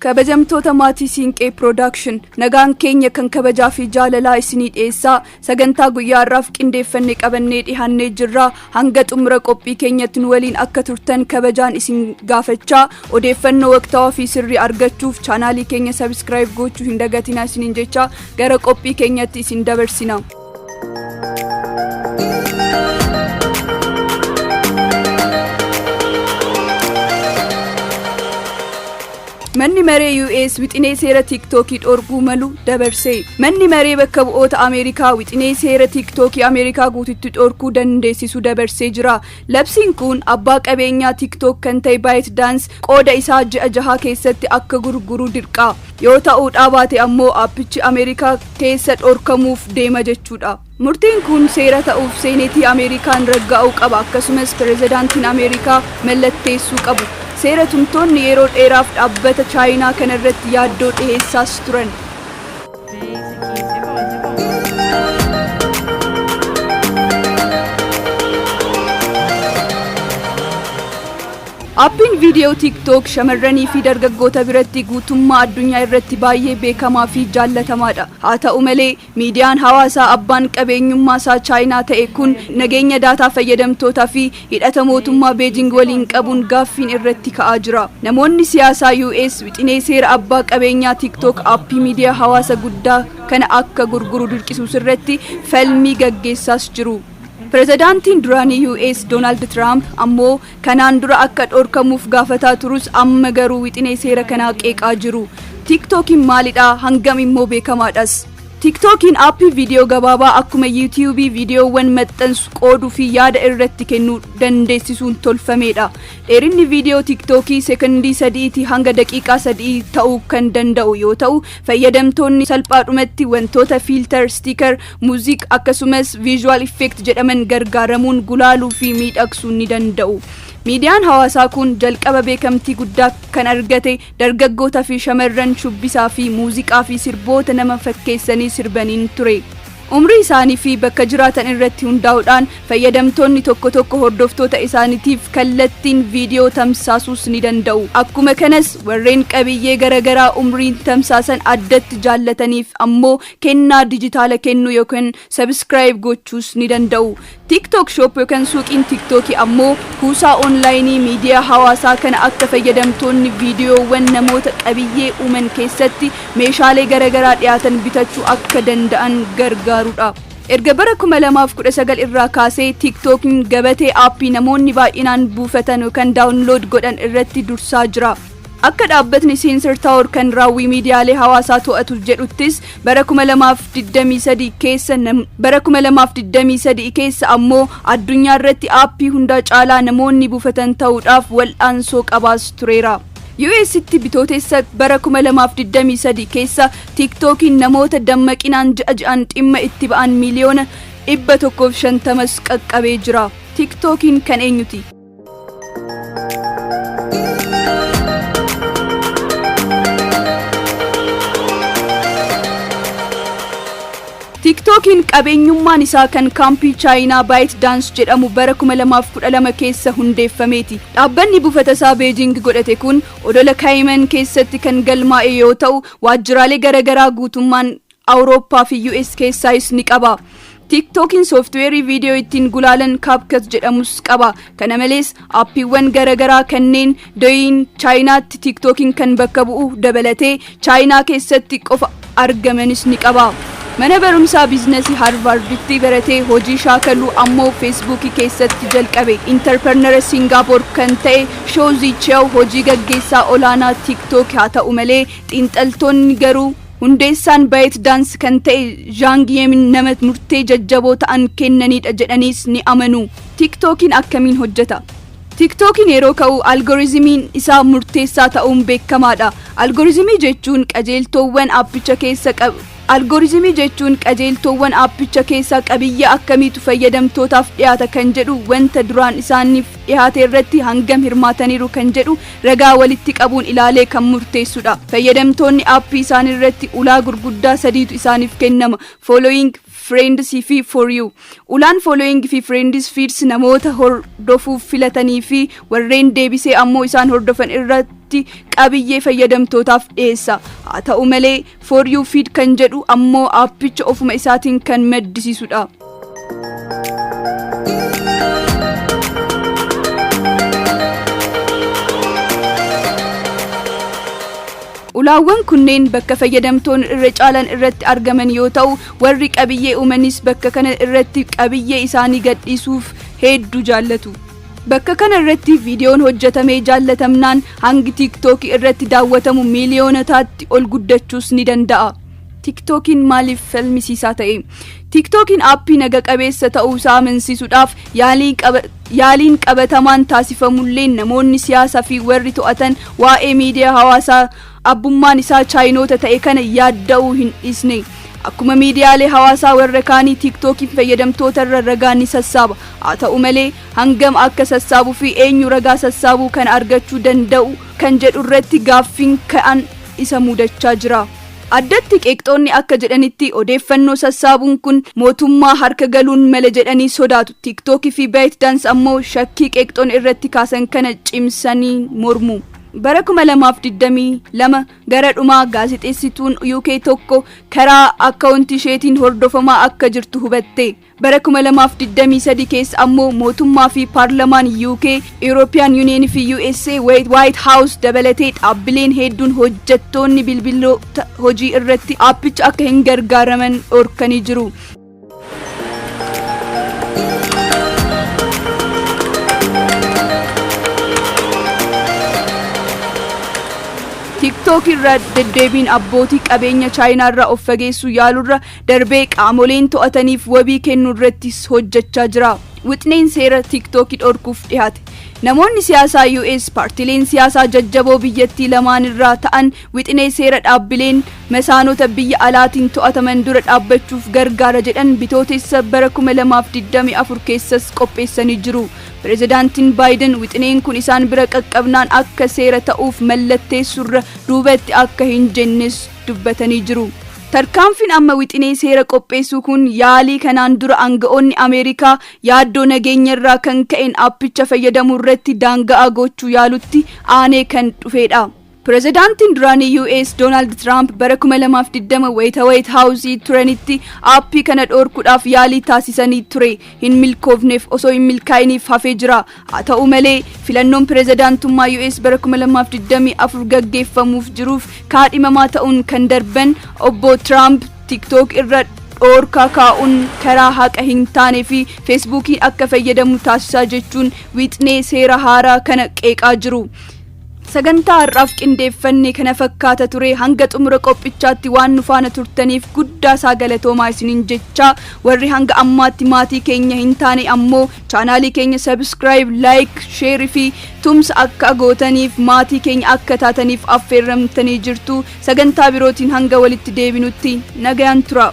kabajamtoota maatii Siinqee Production nagaan keenya kan kabajaa fi jaalalaa isinii dhiyeessaa sagantaa guyyaa har'aaf qindeeffannee qabannee dhihaannee jirra hanga xumura qophii keenyatti nu waliin akka turtan kabajaan isin gaafachaa odeeffannoo waqtaawaa fi sirrii argachuuf chaanaalii keenya subscribe gochuu hin dagatinaa isiniin jecha gara qophii keenyatti isin dabarsina. Manni maree US wixinee seera TikTokii dhorkuu malu dabarse. Manni maree bakka bu'oota Ameerikaa wixinee seera TikTokii Ameerikaa guututti dhorkuu dandeessisu dabarsee jira. Labsiin kun abbaa qabeenyaa TikTok kan ta'e ByteDance qooda isaa ji'a 6 keessatti akka gurguru dirqa. Yoo ta'uu baate ammoo aappichi Ameerikaa keessa dhorkamuuf deema jechuudha. Murtiin kun seera ta'uuf seenetii Ameerikaan raggaa'uu qaba akkasumas pirezidaantiin Ameerikaa mallatteessuu qabu. Seera tumtoonni yeroo dheeraaf dhaabbata Chaayinaa kanarratti yaaddoo dhiheessaas turan. Appiin viidiyoo TikTok shamarranii fi dargaggoota biratti guutummaa addunyaa irratti baay'ee beekamaa fi jaallatamaadha. Haa ta'u malee miidiyaan hawaasaa abbaan qabeenyummaa isaa Chaayinaa ta'e kun nageenya daataa fayyadamtootaa fi hidhata mootummaa Beijing waliin qabuun gaaffiin irratti ka'aa jira. Namoonni siyaasaa US wixinee seera abbaa qabeenyaa TikTok appii miidiyaa hawaasa guddaa kana akka gurguru dirqisiisu irratti falmii gaggeessaas jiru. Pirezidaantiin duraanii US Donald Trump ammoo kanaan dura akka dhorkamuuf gaafataa turus amma garuu wixinee seera kanaa qeeqaa jiru. TikTokiin maalidha hangam immoo beekamaadhas. TikTokiin appii viidiyoo gabaabaa akkuma YouTube viidiyoowwan maxxansu qooduu fi yaada irratti kennuu dandeessisuun tolfamedha. Dheerinni viidiyoo TikTokii sekondii 3 hanga daqiiqaa 3 ta'uu kan danda'u yoo ta'u fayyadamtoonni salphaadhumatti wantoota filter, sticker, muuziqaa akkasumas visual effect jedhaman gargaaramuun gulaaluu fi miidhagsuu ni danda'u. Miidiyaan hawaasaa kun jalqaba beekamtii guddaa kan argate dargaggoota fi shamarran shubbisaa fi muuziqaa fi sirboota nama fakkeessanii sirbaniin ture. Umrii isaanii fi bakka jiraatan irratti hundaa'uudhaan fayyadamtoonni tokko hordoftoota isaaniitiif kallattiin viidiyoo tamsaasuus ni danda'u. Akkuma kanas warreen qabiyyee garagaraa umriin tamsaasan addatti jaallataniif ammoo kennaa dijitaala kennuu yookaan subscribe gochuus ni danda'u. TikTok Shop yookaan suuqiin TikTokii ammoo kuusaa onlaayinii miidiyaa hawaasaa kana akka fayyadamtoonni viidiyoowwan namoota qabiyyee uuman keessatti meeshaalee garagaraa dhiyaatan bitachuu akka danda'an gargaarudha. Erga bara 2019 irraa kaasee TikTokiin gabatee aappii namoonni baay'inaan buufatan yookaan daawunlood godhan irratti dursaa jira. Akka dhaabbatni Sensor Tower kan raawwii miidiyaalee hawaasaa to'atu jedhuttis bara 2023 keessa ammoo addunyaa irratti aappii hunda caalaa namoonni buufatan ta'uudhaaf wal'aansoo qabaas tureera. UStti bitootessa bara 2023 keessa TikTokiin namoota dammaqinaan ji'aan dhimma itti ba'an miliyoona 150 qaqqabee jira. TikTokiin kan eenyuti? TikTokiin qabeenyummaan isaa kan kaampii Chaayinaa ByteDance jedhamu bara 2012 keessa hundeeffameeti. Dhaabbanni buufata isaa Beijing godhate kun odola Cayman keessatti kan galmaa'e yoo ta'u waajjiraalee garagaraa guutummaan Awurooppaa fi US keessaayis ni qaba. TikTokiin sooftiweerii viidiyoo ittiin gulaalan CapCut jedhamus qaba. Kana malees aappiiwwan garagaraa kanneen Douyin Chaayinaatti TikTokiin kan bakka bu'u dabalatee Chaayinaa keessatti qofa argamanis ni qaba. Mana barumsaa biizinasii Harvarditti baratee hojii shaakaluu ammoo Feesbuukii keessatti jalqabe. Interpreneura Singaappoor kan ta'e Shou Ziqiao hojii gaggeessaa olaanaa TikTok haa ta'u malee xiinxaltoonni garuu hundeessaan ByteDance kan ta'e Zhang Yemin nama murtee jajjaboo ta'an kennanidha jedhaniis ni amanu. TikTokiin akkamiin hojjeta? TikTokiin yeroo ka'u algooriizimiin isaa murteessaa ta'uun beekamaadha. Algooriizimii jechuun qajeeltowwan aappicha keessa qabu. Algooriizimii jechuun qajeeltowwan aappicha keessaa qabiyyee akkamiitu fayyadamtootaaf dhiyaata kan jedhu wanta duraan isaaniif dhiyaate irratti hangam hirmaataniiru kan jedhu ragaa walitti qabuun ilaalee kan murteessudha. Fayyadamtoonni aappii isaanii irratti ulaa gurguddaa 3tu isaaniif kennama. Following, friends fi for you. Ulaan following fi friends feeds namoota hordofuuf filatanii fi warreen deebisee ammoo isaan hordofan irratti qabiyyee fayyadamtootaaf dhiyeessa. Haa ta'u malee for you feed kan jedhu ammoo aappicha ofuma isaatiin kan maddisiisudha. Ulaawwan kunneen bakka fayyadamtoon irra caalan irratti argaman yoo ta'u warri qabiyyee uumanis bakka kana irratti qabiyyee isaanii gadhiisuuf hedduu jaallatu. Bakka kana irratti viidiyoon hojjetamee jaallatamnaan hangi TikTok irratti daawwatamu miiliyoonotaatti ol guddachuus ni danda'a. TikTokiin maaliif falmisiisaa ta'e? TikTokiin aappii naga qabeessa ta'uu isaa amansiisuudhaaf yaaliin qabatamaan taasifamullee namoonni siyaasaa fi warri to'atan waa'ee miidiyaa hawaasaa abbummaan isaa chaayinoota ta'e kana yaadda'uu hin dhisne. Akkuma miidiyaalee hawaasaa warra kaanii TikTokiin fayyadamtoota irra ragaa ni sassaaba. Haa ta'u malee hangam akka sassaabuu fi eenyu ragaa sassaabuu kan argachuu danda'u kan jedhu irratti gaaffiin ka'an isa mudachaa jira. Addatti qeeqxoonni akka jedhanitti odeeffannoo sassaabuun kun mootummaa harka galuun mala jedhanii sodaatu. TikTok fi ByteDance ammoo shakkii qeeqxoon irratti kaasan kana cimsanii mormu. Bara 2022 gara dhumaa gaazexeessituun UK tokko karaa akkaawuntii isheetiin hordofamaa akka jirtu hubatte. Bara 2023 keessa ammoo mootummaa fi paarlamaan UK, European Union fi USA, White House dabalatee dhaabbileen hedduun hojjettoonni bilbiloota hojii irratti aappicha akka hin gargaaraman dhorkanii jiru. TikTok irra deddeebiin abbootii qabeenya Chaayinaa irraa of fageessuu yaalurra darbee qaamoleen to'ataniif wabii kennuu irratti hojjechaa jira. Wixneen seera TikTok dhorkuuf dhiyaate. Namoonni siyaasaa US paartileen siyaasaa jajjaboo biyyattii lamaan irraa ta'an wixnee seera dhaabbileen masaanota biyya alaatiin to'ataman dura dhaabbachuuf gargaara jedhan bitootessa bara 2024 keessas qopheessanii jiru. Pireezidaantiin Baayiden wixneen kun isaan bira qaqqabnaan akka seera ta'uuf mallatteessurra duubatti akka hin jennes dubbatanii jiru. Tarkaanfiin amma wixnee seera qopheessuu kun yaalii kanaan dura aanga'oonni Ameerikaa yaaddoo nageenya irraa kan ka'een aappicha fayyadamuu irratti daanga'aa gochuu yaalutti aanee kan dhufedha. Pireezidaantiin duraanii US Donald Trump bara 2020 White House turanitti aappii kana dhorkuudhaaf yaalii taasisanii ture. Hin milkoofneef osoo hin milkaa'iniif hafee jira. Haa ta'u malee filannoon pireezidaantummaa US bara 2024 gaggeeffamuuf jiruuf kaadhimamaa ta'uun kan darban obbo Trump TikTok irra dhorkaa kaa'uun karaa haqa hin taanee fi Feesbuukiin akka fayyadamu taasisaa jechuun wixnee seera haaraa kana qeeqaa jiru. Sagantaa har'aaf qindeeffannee kana fakkaata ture. Hanga xumura qophichaatti waan nu faana turtaniif guddaa isaa galatoomaa isiniin jechaa warri hanga ammaatti maatii keenya hin taane ammoo chaanaalii keenya subscribe, like, share fi tumsa akka gootaniif maatii keenya akka taataniif affeerramtanii jirtu. Sagantaa birootiin hanga walitti deebinutti nagayaan tura.